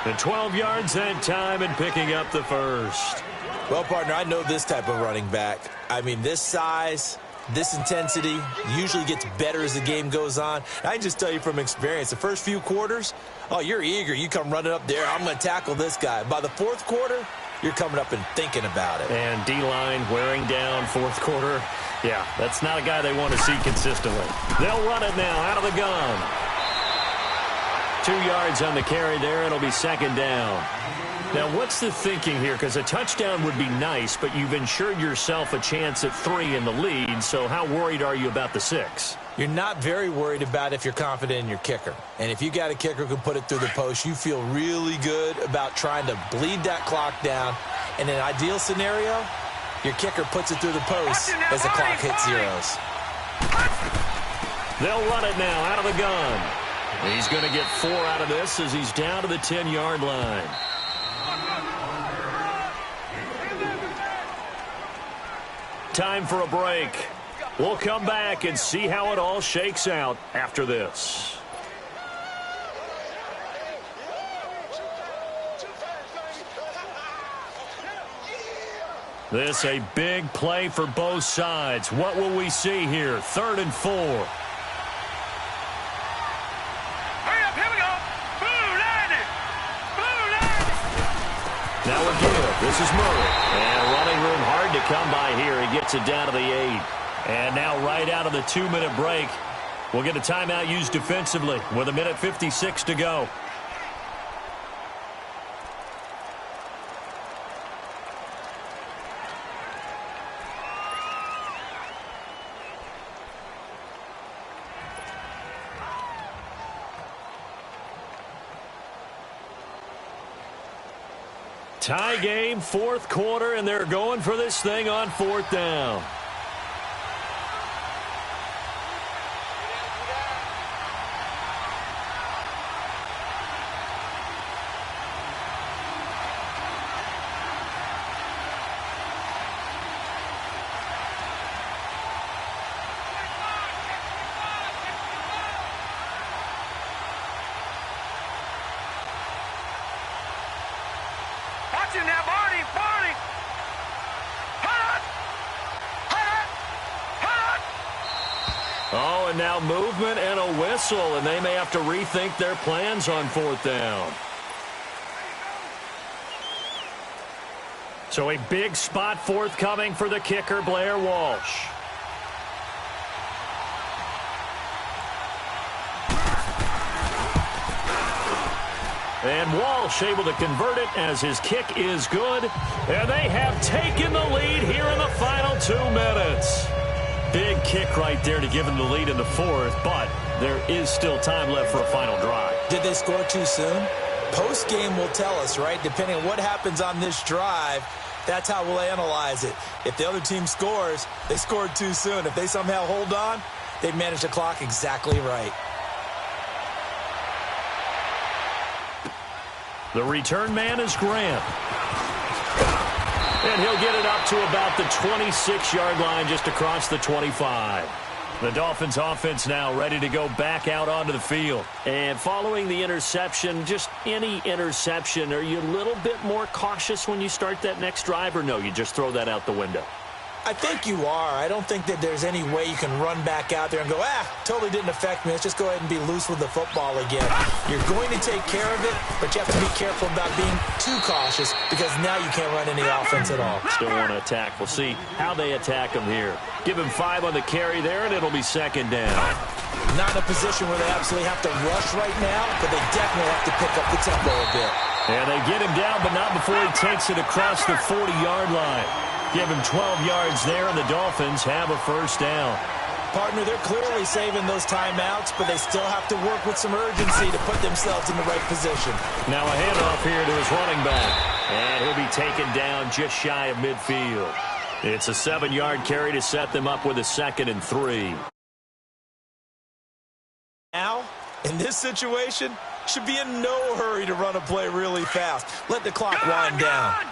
And 12 yards that time and picking up the first. Well, partner, I know this type of running back. I mean, this size, this intensity usually gets better as the game goes on. I can just tell you from experience, the first few quarters, oh, you're eager. You come running up there, I'm going to tackle this guy. By the 4th quarter, you're coming up and thinking about it. And D-line wearing down 4th quarter. Yeah, that's not a guy they want to see consistently. They'll run it now out of the gun. 2 yards on the carry there. It'll be 2nd down. Now, what's the thinking here? Because a touchdown would be nice, but you've ensured yourself a chance at 3 in the lead, so how worried are you about the 6? You're not very worried about if you're confident in your kicker. And if you got a kicker who can put it through the post, you feel really good about trying to bleed that clock down. In an ideal scenario, your kicker puts it through the post as the clock hits zeros. They'll run it now out of the gun. He's going to get 4 out of this as he's down to the 10-yard line. Time for a break. We'll come back and see how it all shakes out after this. This a big play for both sides. What will we see here? 3rd and 4. Hurry up, here we go. Blue landed. Blue landed. Now a give. This is Murray. And running room hard to come by here. He gets it down to the 8. And now right out of the 2-minute break, we'll get a timeout used defensively with 1:56 to go. Tie game, 4th quarter, and they're going for this thing on 4th down. Watch him now, Barney. Barney. Hut. Hut. Hut. Oh, and now movement and a whistle, and they may have to rethink their plans on 4th down. So a big spot forthcoming for the kicker, Blair Walsh. And Walsh able to convert it as his kick is good. And they have taken the lead here in the final 2 minutes. Big kick right there to give them the lead in the 4th, but there is still time left for a final drive. Did they score too soon? Post-game will tell us, right? Depending on what happens on this drive, that's how we'll analyze it. If the other team scores, they scored too soon. If they somehow hold on, they've managed the clock exactly right. The return man is Grant. And he'll get it up to about the 26-yard line, just across the 25. The Dolphins offense now ready to go back out onto the field. And following the interception, just any interception, are you a little bit more cautious when you start that next drive, or no, you just throw that out the window? I think you are. I don't think that there's any way you can run back out there and go, totally didn't affect me. Let's just go ahead and be loose with the football again. You're going to take care of it, but you have to be careful about being too cautious because now you can't run any offense at all. Still want to attack. We'll see how they attack him here. Give him 5 on the carry there, and it'll be 2nd down. Not in a position where they absolutely have to rush right now, but they definitely have to pick up the tempo a bit. And they get him down, but not before he takes it across the 40-yard line. Give him 12 yards there, and the Dolphins have a 1st down. Partner, they're clearly saving those timeouts, but they still have to work with some urgency to put themselves in the right position. Now a handoff here to his running back. And he'll be taken down just shy of midfield. It's a 7-yard carry to set them up with a 2nd and 3. Now, in this situation, should be in no hurry to run a play really fast. Let the clock wind down. Gun!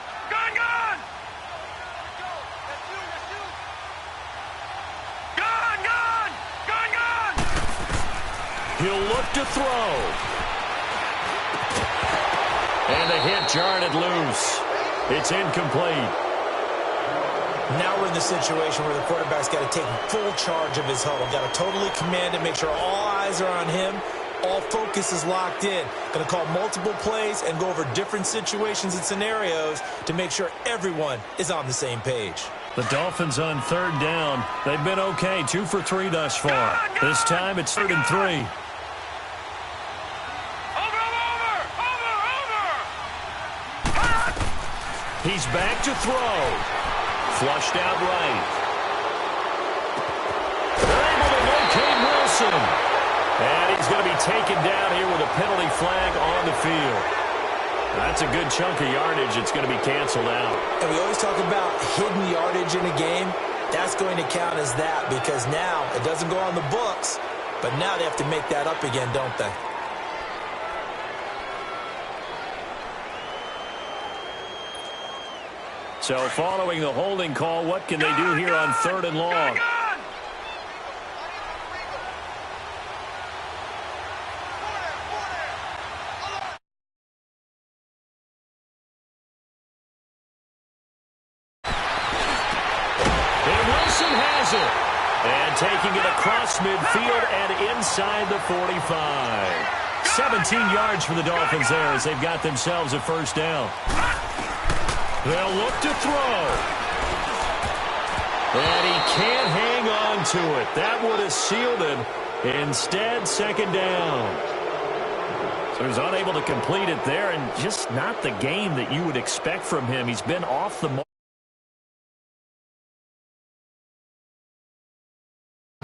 He'll look to throw. And the hit jarred it loose. It's incomplete. Now we're in the situation where the quarterback's got to take full charge of his huddle. Got to totally command it, make sure all eyes are on him. All focus is locked in. Going to call multiple plays and go over different situations and scenarios to make sure everyone is on the same page. The Dolphins on 3rd down. They've been okay, 2 for 3 thus far. This time it's 3rd and 3. He's back to throw. Flushed out right. They're able to locate Will. Wilson. And he's going to be taken down here with a penalty flag on the field. That's a good chunk of yardage. It's going to be canceled out. And we always talk about hidden yardage in a game. That's going to count as that because now it doesn't go on the books, but now they have to make that up again, don't they? So following the holding call, what can they do here on 3rd and long? And taking it across midfield and inside the 45. 17 yards for the Dolphins there as they've got themselves a first down. They'll look to throw. And he can't hang on to it. That would have sealed it. Instead, 2nd down. So he's unable to complete it there, and just not the game that you would expect from him. He's been off the mark.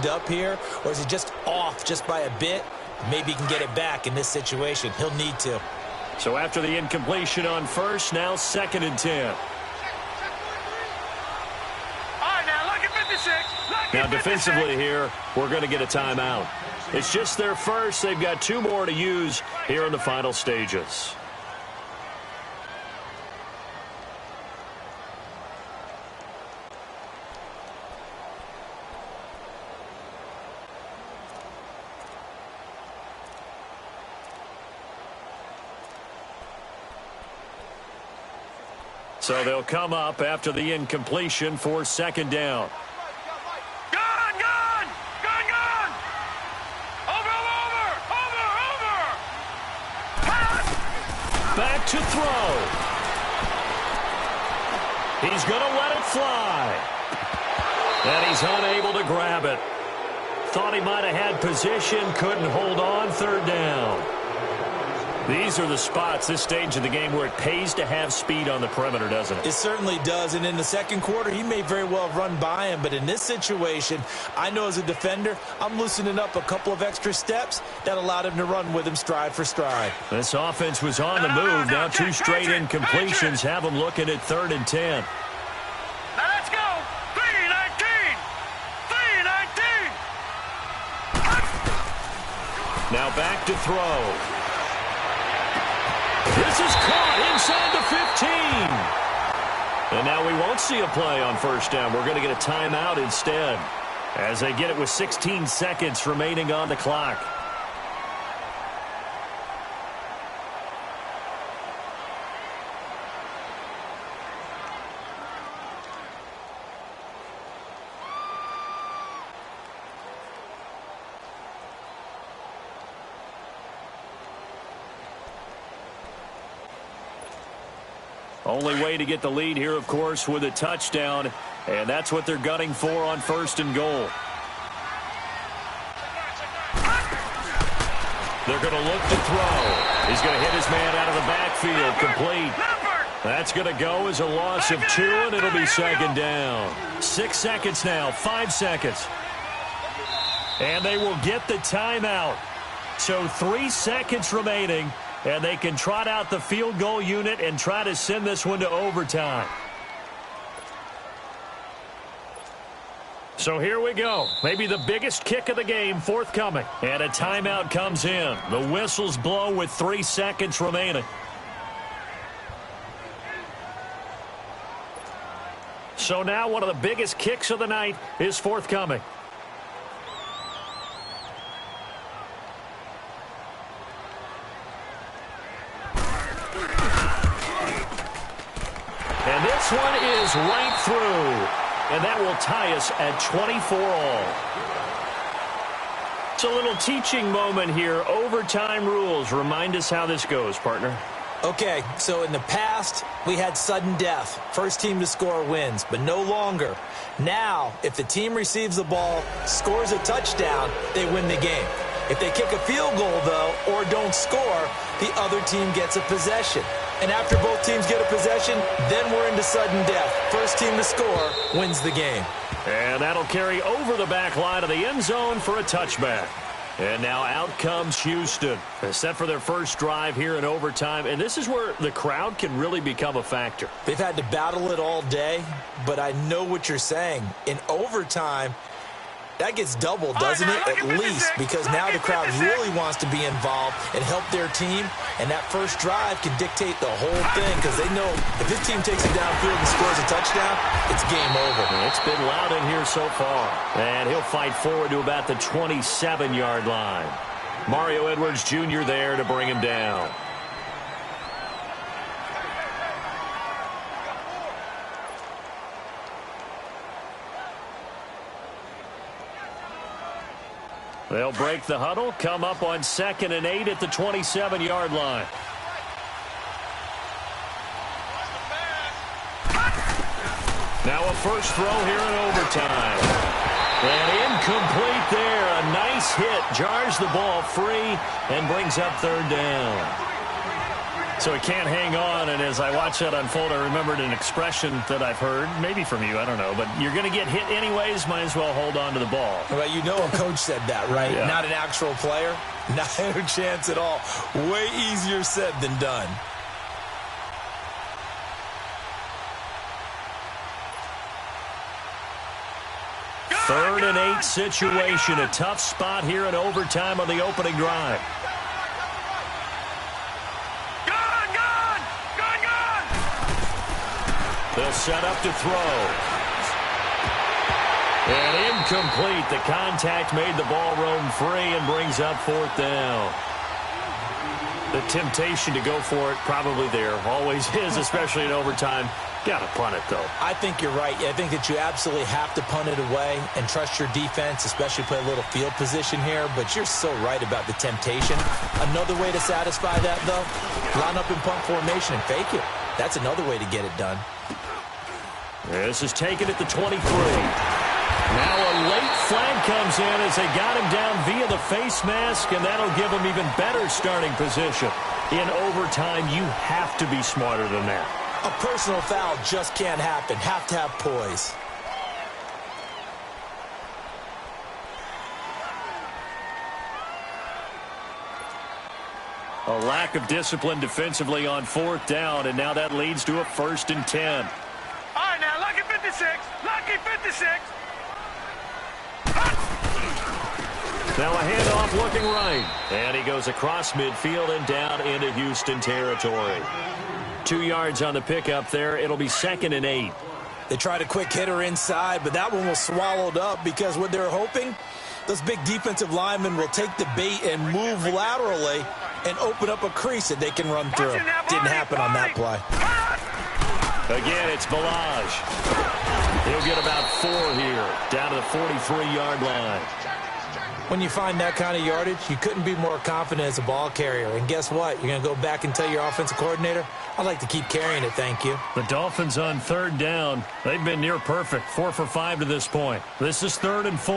Up here, or is he just off just by a bit? Maybe he can get it back in this situation. He'll need to. So after the incompletion on 1st, now 2nd and 10. All right, now look at 56. Now defensively here, we're going to get a timeout. It's just their first. They've got 2 more to use here in the final stages. So they'll come up after the incompletion for 2nd down. Gone! Over! Pass! Back to throw. He's going to let it fly. And he's unable to grab it. Thought he might have had position, couldn't hold on, 3rd down. These are the spots, this stage of the game, where it pays to have speed on the perimeter, doesn't it? It certainly does, and in the 2nd quarter, he may very well have run by him, but in this situation, I know as a defender, I'm loosening up a couple of extra steps that allowed him to run with him stride for stride. This offense was on the move. Now 2 straight incompletions have them looking at 3rd and 10. Now let's go! 3-19! Now back to throw. This is caught inside the 15. And now we won't see a play on 1st down. We're going to get a timeout instead as they get it with 16 seconds remaining on the clock. Only way to get the lead here, of course, with a touchdown, and that's what they're gunning for on 1st and goal. They're going to look to throw. He's going to hit his man out of the backfield, complete. That's going to go as a loss of 2, and it'll be 2nd down. 6 seconds now, 5 seconds. And they will get the timeout. So 3 seconds remaining. And they can trot out the field goal unit and try to send this one to overtime. So here we go. Maybe the biggest kick of the game forthcoming. And a timeout comes in. The whistles blow with 3 seconds remaining. So now one of the biggest kicks of the night is forthcoming. And this one is right through. And that will tie us at 24 all. It's a little teaching moment here. Overtime rules. Remind us how this goes, partner. Okay, so in the past, we had sudden death. First team to score wins, but no longer. Now, if the team receives the ball, scores a touchdown, they win the game. If they kick a field goal, though, or don't score, the other team gets a possession. And after both teams get a possession, then we're into sudden death. First team to score wins the game. And that'll carry over the back line of the end zone for a touchback. And now out comes Houston. They're set for their first drive here in overtime. And this is where the crowd can really become a factor. They've had to battle it all day, but I know what you're saying. In overtime, that gets doubled, doesn't it? At least, because now the crowd really wants to be involved and help their team. And that first drive can dictate the whole thing because they know if this team takes it downfield and scores a touchdown, it's game over. It's been loud in here so far. And he'll fight forward to about the 27-yard line. Mario Edwards Jr. there to bring him down. They'll break the huddle, come up on 2nd and 8 at the 27-yard line. Now a first throw here in overtime. And incomplete there. A nice hit. Jars the ball free and brings up 3rd down. So he can't hang on, and as I watch that unfold, I remembered an expression that I've heard, maybe from you, I don't know, but you're going to get hit anyways, might as well hold on to the ball. Well, you know a coach said that, right? Yeah. Not an actual player. Not a chance at all. Way easier said than done. Third and 8 situation, a tough spot here in overtime on the opening drive. They'll set up to throw. And incomplete. The contact made the ball roam free and brings up 4th down. The temptation to go for it probably there. Always is, especially in overtime. Got to punt it, though. I think you're right. I think that you absolutely have to punt it away and trust your defense, especially play a little field position here. But you're so right about the temptation. Another way to satisfy that, though, line up in punt formation and fake it. That's another way to get it done. This is taken at the 23. Now a late flag comes in as they got him down via the face mask, and that'll give him even better starting position. In overtime, you have to be smarter than that. A personal foul just can't happen. Have to have poise. A lack of discipline defensively on 4th down, and now that leads to a 1st and 10. All right, now, lucky 56. Lucky 56. Now a handoff looking right. And he goes across midfield and down into Houston territory. 2 yards on the pickup there. It'll be 2nd and 8. They tried a quick hitter inside, but that one was swallowed up because what they're hoping, those big defensive linemen will take the bait and move laterally and open up a crease that they can run through. Didn't happen on that play. Again, it's Balaj. He'll get about 4 here, down to the 43-yard line. When you find that kind of yardage, you couldn't be more confident as a ball carrier. And guess what? You're going to go back and tell your offensive coordinator, I'd like to keep carrying it, thank you. The Dolphins on 3rd down. They've been near perfect, 4 for 5 to this point. This is 3rd and 4.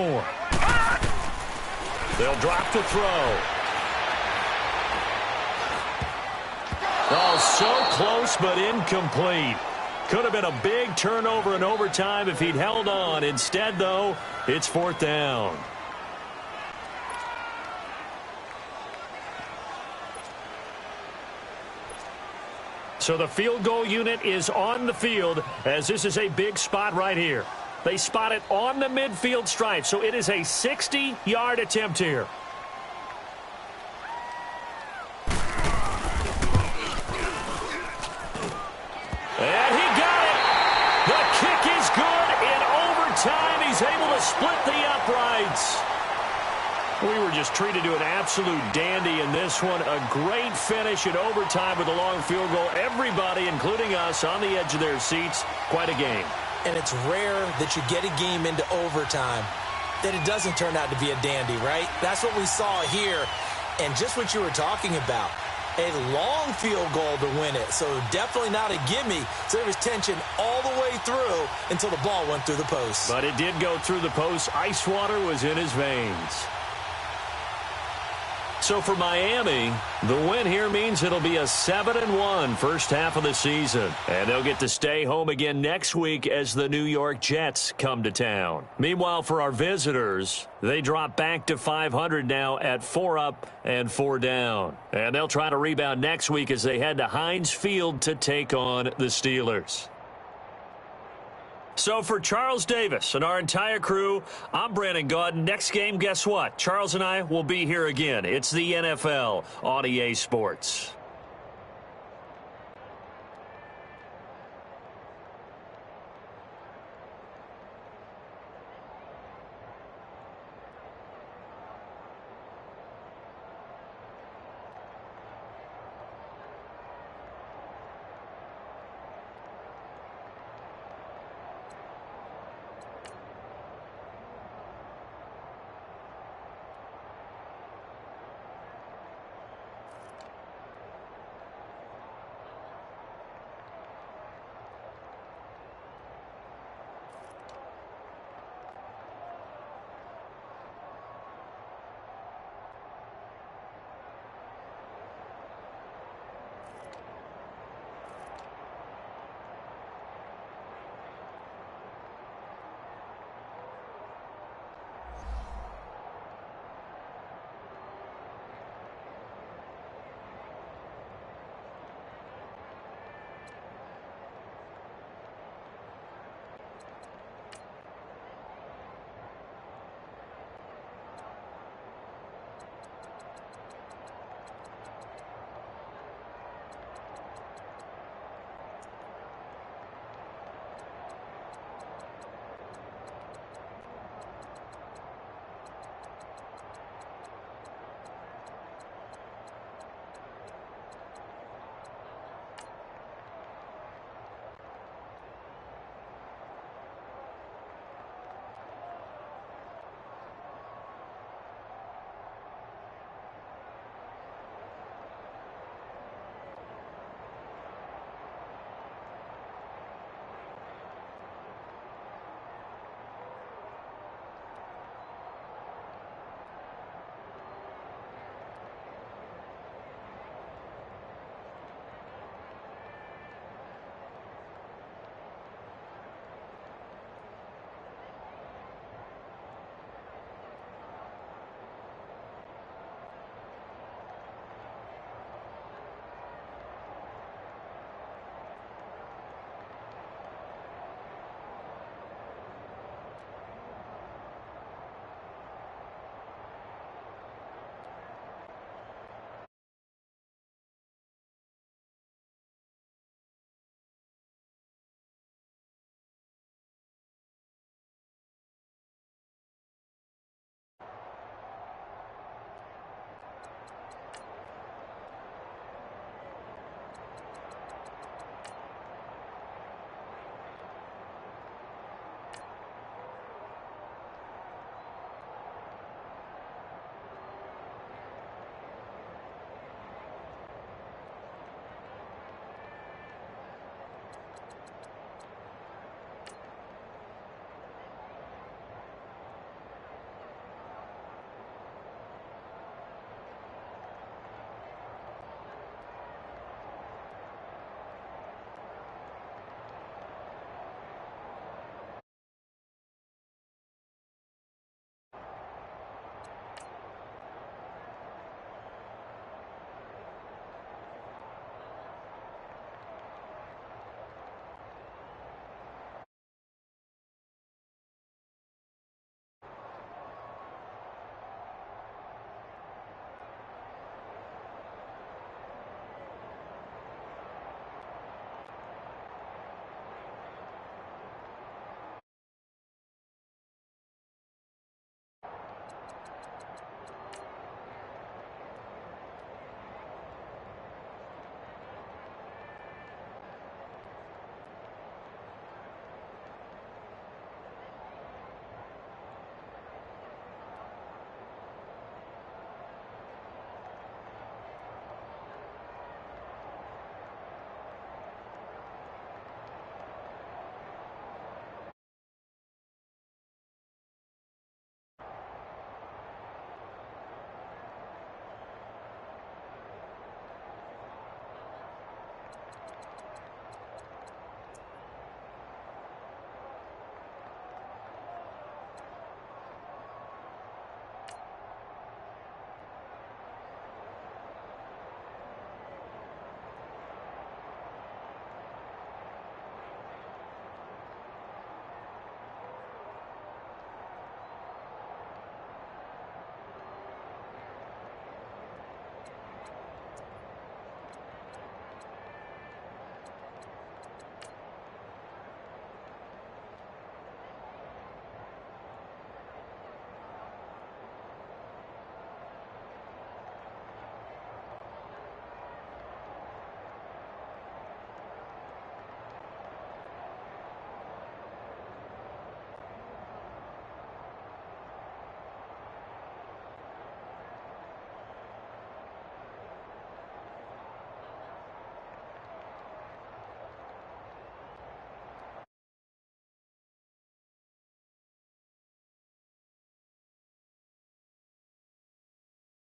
They'll drop to throw. Oh, so close, but incomplete. Could have been a big turnover in overtime if he'd held on. Instead, though, it's 4th down. So the field goal unit is on the field as this is a big spot right here. They spot it on the midfield stripe, so it is a 60-yard attempt here. And he got it. The kick is good. In overtime, he's able to split the uprights. We were just treated to an absolute dandy in this one. A great finish in overtime with a long field goal. Everybody, including us, on the edge of their seats. Quite a game. And it's rare that you get a game into overtime that it doesn't turn out to be a dandy, right? That's what we saw here. And just what you were talking about, a long field goal to win it. So definitely not a gimme. So there was tension all the way through until the ball went through the post. But it did go through the post. Ice water was in his veins. So for Miami, the win here means it'll be a 7-1 first half of the season. And they'll get to stay home again next week as the New York Jets come to town. Meanwhile, for our visitors, they drop back to 500 now at 4 up and 4 down. And they'll try to rebound next week as they head to Heinz Field to take on the Steelers. So for Charles Davis and our entire crew, I'm Brandon Gaudin. Next game, guess what? Charles and I will be here again. It's the NFL on EA Sports.